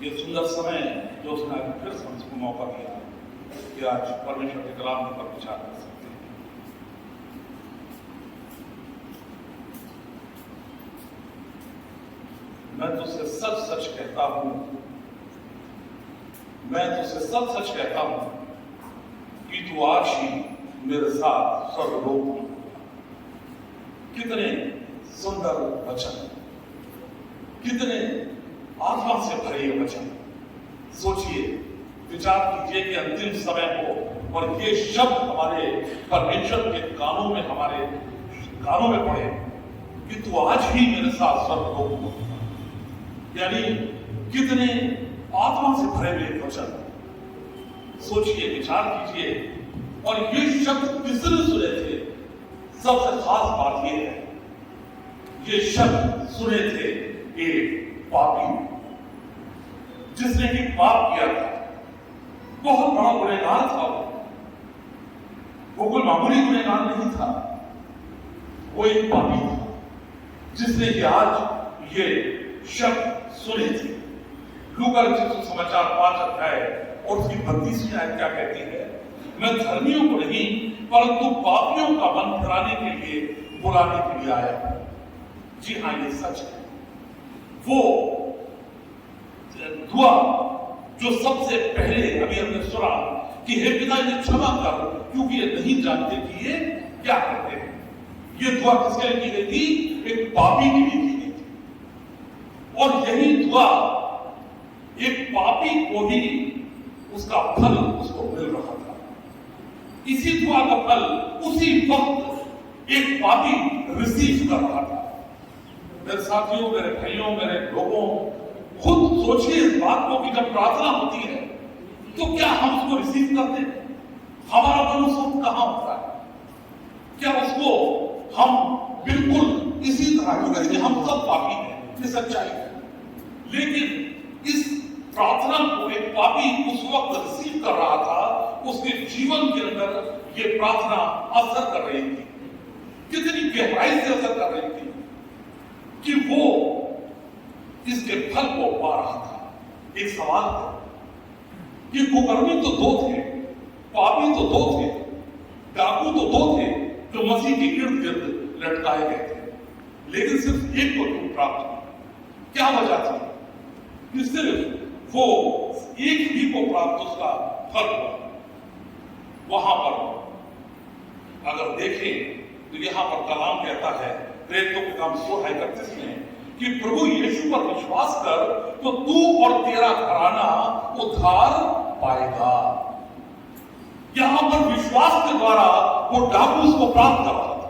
ये सुंदर समय जो उसने आज फिर से हमको मौका दिया कि आज परमेश्वर के कलाम पर विचार कर सकते हैं। मैं तुझसे सच सच कहता हूं, मैं तुझसे सच सच कहता हूं कि तू आज ही मेरे साथ स्वर्गलोक में। कितने सुंदर वचन, कितने आत्मा से भरे वचन। सोचिए, विचार कीजिए कि अंतिम समय हो और ये शब्द हमारे परमेश्वर के कानों में, हमारे कानों में पड़े कि तू आज ही मेरे साथ स्वर्गलोक में। यानी कितने आत्मा से भरे हुए वचन। सोचिए, विचार कीजिए। और ये शब्द किसने सुने थे? सबसे खास बात यह है, ये शब्द सुने थे एक पापी, जिसने कि पाप किया था। बहुत बड़ा गुनहगार था वो कोई मामूली गुनहगार नहीं था। वो एक पापी था जिसने कि आज ये शब्द सुने थे। लूका रचित सुसमाचार 5 अध्याय और उसकी 32वीं आयत क्या कहती है? मैं धर्मियों को नहीं परंतु पापियों का मन फिराने के लिए, बुलाने के लिए आया। जी हाँ, ये सच है। वो दुआ जो सबसे पहले अभी हमने सुना कि हे पिता इन्हें क्षमा कर क्योंकि ये नहीं जानते कि ये क्या करते हैं। ये दुआ किसके लिए की गई थी? एक पापी के लिए की गई थी। और यही दुआ एक पापी को ही उसका फल उसको मिल रहा था। इसी दुआ का फल उसी वक्त एक पापी रिसीव कर रहा था। मेरे साथियों, मेरे भाइयों, मेरे लोगों, खुद सोचिए इस बात को कि जब प्रार्थना होती है तो क्या हम उसको रिसीव करते हैं? हमारा मन उस वक्त कहां होता है? क्या उसको हम बिल्कुल इसी तरह की करेंगे? हम सब पापी हैं, ये सच्चाई है। लेकिन इस प्रार्थना को एक पापी उस वक्त रिसीव कर रहा था। उसके जीवन के अंदर ये प्रार्थना असर कर रही थी। कितनी गहराई से असर कर रही थी कि वो इसके फल को पा रहा था। एक सवाल था कि कुकर्मी तो दो थे, पापी तो दो थे, डाकू तो दो थे जो मसीह के इर्द गिर्द लटकाए गए थे, लेकिन सिर्फ एक को तुम प्राप्त हुआ। क्या वजह थी? कि सिर्फ वो एक ही को प्राप्त उसका फल हुआ। वहां पर अगर देखें तो यहां पर कलाम कहता है प्रेरितों के काम 16:31 में कि प्रभु यीशु पर विश्वास कर तो तू और तेरा घराना उद्धार पाएगा। यहां पर विश्वास के द्वारा वो डाकू उसको प्राप्त कर रहा था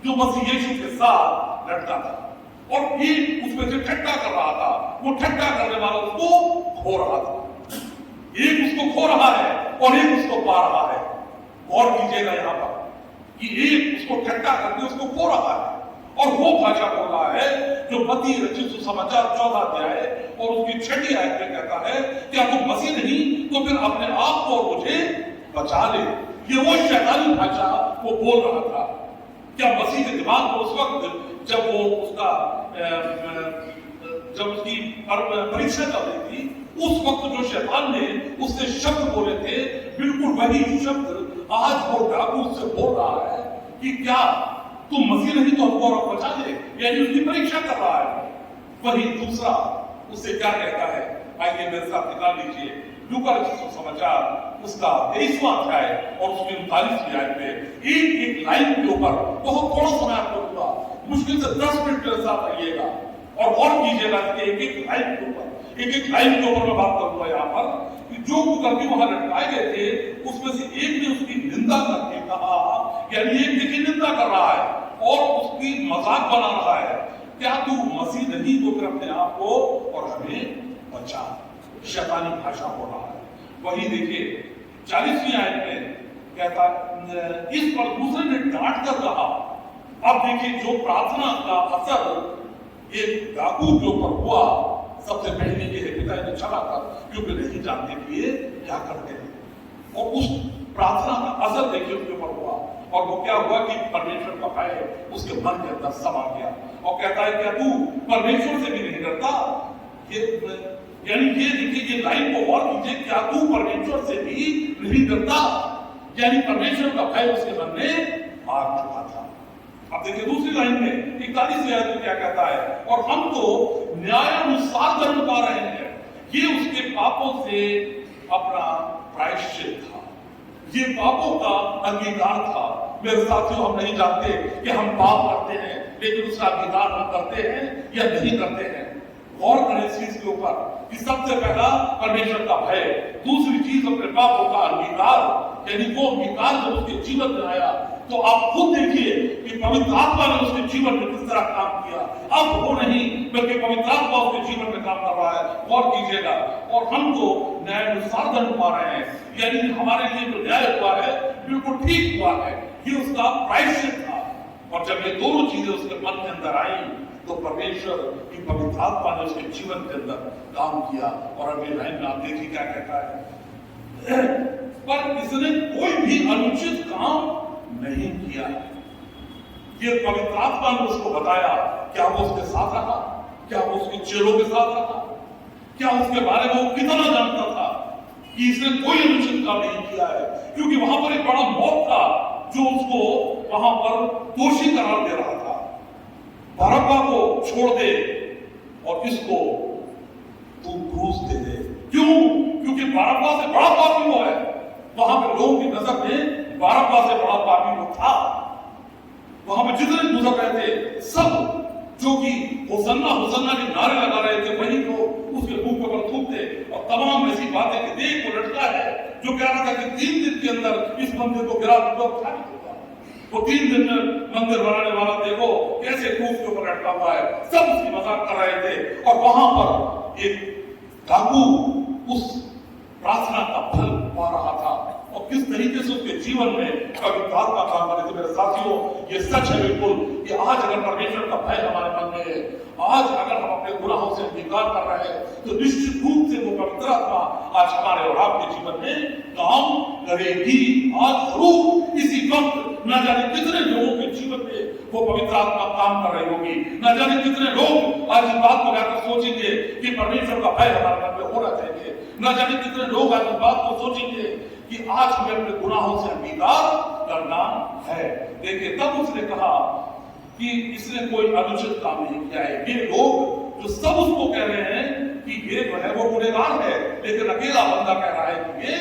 जो मसीह यीशु के साथ लड़ता था, और एक उसमें से ठट्टा कर रहा था। वो ठट्टा करने वाला उसको खो रहा था। एक उसको खो रहा है और एक उसको पा रहा है। और कीजिएगा यहां पर कि एक उसको ठट्टा करके उसको खो रहा है, और वो भाषा बोल रहा है जो मत्ती रचित सुसमाचार 14 अध्याय और उसकी 6वीं आयत में कहता है, क्या तुम मसीह नहीं तो फिर अपने आप को और मुझे बचा ले। ये वो शैतानी भाषा वो बोल रहा था। क्या मसीह के दिमाग में उस वक्त जब वो उसका जब उसकी परीक्षा चल रही थी, उस वक्त जो शैतान ने उससे शब्द बोले थे, बिल्कुल वही शब्द आज वो डाकू से बोल रहा है कि क्या तुम मसीह नहीं तो हमको और बचा ले। यानी उसकी परीक्षा कर रहा है। वही दूसरा उससे क्या कहता है? आइए मेरे साथ निकाल लीजिए लूका रचित सुसमाचार उसका 23वां अध्याय और उसकी 39वीं आयत में एक लाइन के ऊपर बहुत थोड़ा समय आपको दूंगा, मुश्किल से 10 मिनट मेरे साथ आइएगा और कीजिएगा कि एक लाइन के ऊपर मैं बात करूंगा यहाँ पर कि जो कुकर्मी वहां लटकाए गए थे उसमें से एक ने उसकी निंदा करके कहा, यानी एक देखिए निंदा कर रहा है और उसकी मजाक बना रहा है, क्या तू मसीह नहीं तो फिर अपने आप को और हमें बचा। शैतानी भाषा हो रहा है। वही देखिए 40वीं आयत में कहता, इस पर दूसरे ने डांट कर कहा। अब देखिए जो प्रार्थना का असर एक डाकू के ऊपर हुआ, सबसे पहले ये है पिता इन्हें क्षमा कर क्योंकि नहीं जानते कि ये क्या करते हैं। और उस प्रार्थना का असर देखिए उसके ऊपर हुआ, और वो क्या हुआ कि परमेश्वर का भय उसके मन के अंदर समा गया और कहता है क्या तू परमेश्वर से भी नहीं डरता? ये यानी ये देखिए, ये लाइन को और कीजिए, क्या तू परमेश्वर से भी नहीं डरता? यानी परमेश्वर का भय उसके मन में आ चुका था। अब देखिए दूसरी लाइन में 41 आयत में क्या कहता है, और हम तो न्यायानुसार धर्म पा रहे हैं। ये उसके पापों से अपना प्रायश्चित था, ये पापों का अंगीकार था। मेरे साथियों, हम नहीं जानते कि हम पाप करते हैं, लेकिन उसका अंगीकार हम करते हैं या नहीं करते हैं। गौर करें इस चीज के ऊपर कि सबसे पहला परमेश्वर का भय, दूसरी चीज अपने पापों का अंगीकार। यानी वो अंगीकार जब उसके जीवन में आया तो आप खुद देखिए कि पवित्र आत्मा ने उसके जीवन में किस तरह काम किया। अब वो नहीं, बल्कि पवित्र आत्मा उसके जीवन में काम कर रहा है। गौर कीजिएगा, और हम तो न्यायानुसार धर्म पा रहे हैं, यानी हमारे लिए जो न्याय हुआ है बिल्कुल ठीक हुआ है, ये उसका प्रायश्चित था। और जब ये दोनों चीजें उसके मन के अंदर आई तो परमेश्वर की पवित्र आत्मा ने उसके जीवन के अंदर काम किया। और अगली लाइन में आप देखिए क्या कहता है, पर इसने कोई भी अनुचित काम नहीं किया। ये पवित्र आत्मा ने उसको बताया। क्या वो उसके साथ रहा? क्या वो उसके चेलों के साथ रहा? क्या उसके बारे में वो कितना जानता था कि इसने कोई अनुचित काम नहीं किया है? क्योंकि वहां पर एक बड़ा मौत था जो उसको वहां पर दोषी करार दे रहा था। बरअब्बा को छोड़ दे और इसको तू क्रूस दे दे। क्यों? क्योंकि बरअब्बा से बड़ा पापी वो है। वहां पे लोगों की नजर में बरअब्बा से बड़ा पापी वो था। वहां पे जितने गुजर रहे थे सब जो कि होसन्ना होसन्ना के नारे लगा रहे थे, वही को उसके मुंह पर थूकते और तमाम ऐसी बातें कि देख वो लड़का है जो कह रहा था कि 3 दिन के अंदर इस मंदिर को गिरा दूंगा। वो 3 दिन में मंदिर बनाने वाला देखो कैसे क्रूस के ऊपर लटका हुआ है। सब उसकी मजाक कर रहे थे। और वहां पर एक डाकू उस प्रार्थना का फल पा रहा था और किस तरीके से उसके जीवन में पवित्र आत्मा काम कर रही थी। मेरे साथियों, ये सच है बिल्कुल कि आज अगर परमेश्वर का भय हमारे मन में है, आज अगर हम अपने गुनाहों से इंकार कर रहे हैं, तो निश्चित रूप से वो पवित्र आत्मा आज हमारे और आपके जीवन में काम करेगी। आज जरूर इसी वक्त न जाने कितने लोगों के जीवन में वो पवित्र आत्मा काम कर रही होगी। न जाने कितने लोग आज इस बात को लेकर सोचेंगे कि परमेश्वर का भय हमारे मन में होना चाहिए। न जाने कितने लोग आज इस बात को सोचेंगे कि आज हमें अपने गुनाहों से अंगीकार करना है। देखिए, तब उसने कहा कि इसने कोई अनुचित काम नहीं किया है। ये लोग जो सब उसको कह रहे हैं कि ये जो है वो गुनहगार है, लेकिन अकेला बंदा कह रहा है कि ये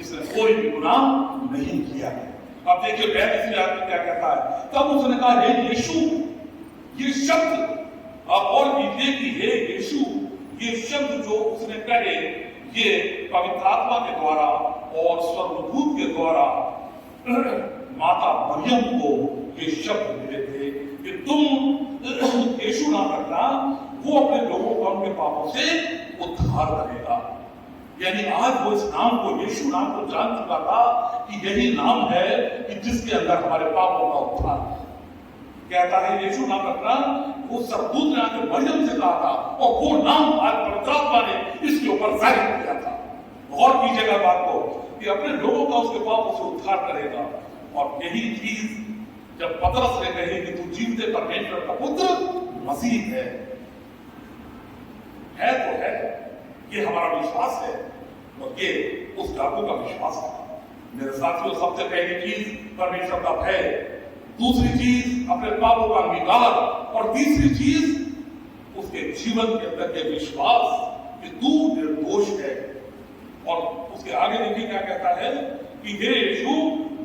इसने कोई भी गुनाह नहीं किया है। अब देखिए 42वें आयत में क्या कहता है, तब उसने कहा हे यीशु, ये शब्द आप और कीजिए कि हे यीशु, ये शब्द जो उसने कहे ये पवित्र आत्मा के द्वारा और स्वर्गदूत के द्वारा माता मरियम को ये शब्द मिले थे कि तुम यीशु नाम रखना, वो अपने लोगों को उनके पापों से उद्धार करेगा। यानी आज वो इस नाम को, यीशु नाम को जान चुका था कि यही नाम है कि जिसके अंदर हमारे पापों का उद्धार है। कहता है यीशु नाम रखना, वो स्वर्गदूत ने आकर मरियम से कहा था और वो नाम आज पवित्र आत्मा ने इसके ऊपर जाहिर किया था। गौर कीजिएगा बात को कि अपने लोगों का उसके पापों से उद्धार करेगा। और यही चीज जब पतरस ने कही कि तू जीवते परमेश्वर का पुत्र मसीह है तो है, ये हमारा विश्वास है और ये उस डाकू का विश्वास है। मेरे साथियों, सबसे पहली चीज परमेश्वर का भय, दूसरी चीज अपने पापों का अंगीकार और तीसरी चीज उसके जीवन के अंदर के विश्वास कि तू निर्दोष है। और उसके आगे देखिए क्या कहता है कि हे यीशु,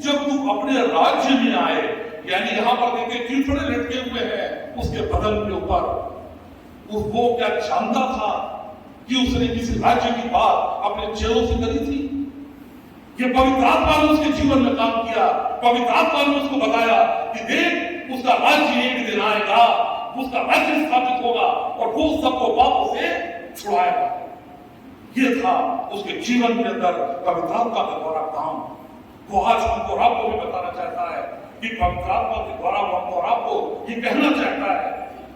जब तू अपने राज्य में आए, यानी यहां पर देखिए कीचड़े लटके हुए हैं उसके बदन के ऊपर। वो क्या जानता था कि उसने किसी राज्य की बात अपने चेलों से करी थी? ये पवित्र आत्मा ने उसके जीवन में काम किया। पवित्र आत्मा ने उसको बताया कि देख, उसका राज्य एक दिन आएगा, उसका राज्य स्थापित होगा और वो सबको पापों से छुड़ाएगा। ये था उसके जीवन के अंदर पवित्र आत्मा के द्वारा काम। वो आज हमको आपको भी बताना चाहता है कि पवित्र आत्मा के द्वारा वो हमको आपको ये कहना चाहता है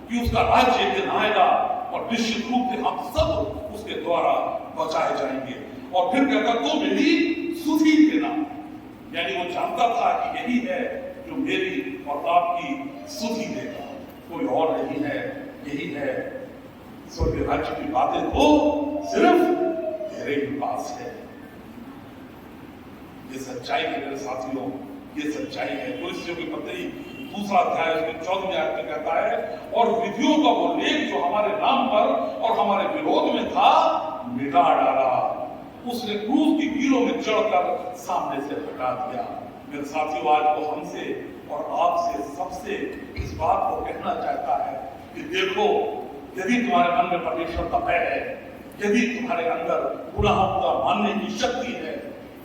कि उसका राज्य एक दिन आएगा और निश्चित रूप से हम सब उसके द्वारा बचाए जाएंगे। और फिर कहता तो मेरी सुधि देना, यानी वो जानता था कि यही है जो मेरी और आपकी सुधि देगा, कोई और नहीं है, यही है स्वर्ग राज्य की बातें तो सिर्फ तेरे ही पास है। ये सच्चाई है मेरे साथियों, ये सच्चाई है। कुरिन्थियों की पत्री दूसरा अध्याय उसके 14वें आयत में कहता है, और विधियों का वो लेख जो हमारे नाम पर और हमारे विरोध में था मिटा डाला, उसने क्रूस की कीलों में चढ़कर सामने से हटा दिया। मेरे साथियों, आज वो हमसे और आपसे सबसे इस बात को कहना चाहता है कि देखो, यदि तुम्हारे मन में परमेश्वर का भय है, यदि तुम्हारे अंदर गुनाहों का मानने की शक्ति है,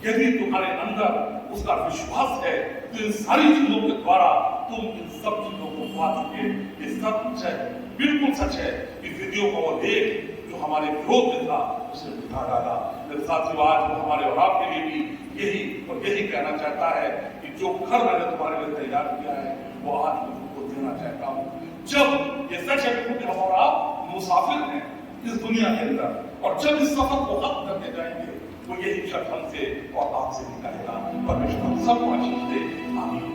यदि तुम्हारे अंदर उसका विश्वास है, तो इन सारी चीजों के द्वारा तुम इन सब चीजों को पा चुके। ये सच है, बिल्कुल सच है कि विधियों का वो लेख जो हमारे विरोध में था उसे मिटा डाला। मेरे साथियों, आज वो हमारे और आपके लिए भी यही कहना चाहता है कि जो घर मैंने तुम्हारे लिए तैयार किया है वो आज मैं तुमको देना चाहता हूँ। जब ये सच है क्योंकि हम और आप मुसाफिर हैं इस दुनिया के अंदर, और जब इस सफर को खत्म करके जाएंगे वो यही शब्द हमसे और आपसे निकलेगा। परमेश्वर हम सबको आशीष दे। आमीन।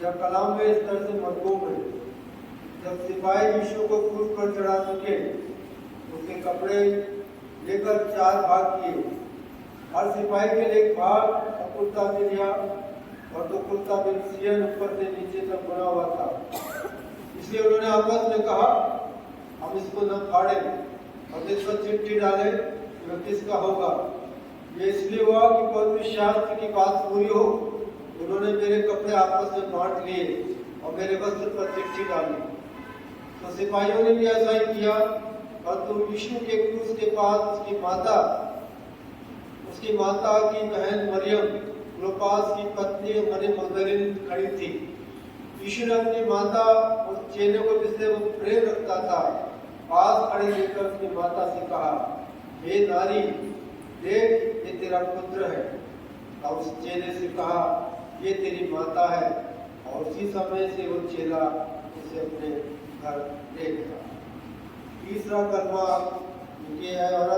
जब कलाम में इस तरह से मरकूब है, जब सिपाही यीशु को क्रूस पर चढ़ा चुके, उसके कपड़े लेकर 4 भाग किए। हर सिपाही के लिए एक भाग और कुर्ता भी लिया, और तो कुर्ता भी सियन ऊपर से नीचे तक बना हुआ था। इसलिए उन्होंने आपस में कहा, हम इसको न फाड़े और इस पर चिट्ठी डाले कि वह किसका होगा। ये इसलिए हुआ कि पवित्र शास्त्र की बात पूरी हो। उन्होंने मेरे कपड़े आपस में बांट लिए और मेरे वस्त्र पर चिट्ठी डाली। तो सिपाहियों ने भी ऐसा ही किया, और तो यीशु के क्रूस के पास उसकी माता की बहन मरियम, क्लोपास की पत्नी मरियम मगदलीन खड़ी थी। यीशु ने अपनी माता और चेले को, जिससे वो प्रेम रखता था, पास खड़े लेकर उसकी माता से कहा, हे नारी, देख ये तेरा पुत्र है। और उस चेले से कहा, ये तेरी माता है। और उसी समय से वो चेला उसे अपने घर ले गया। तीसरा कलमा ये है, और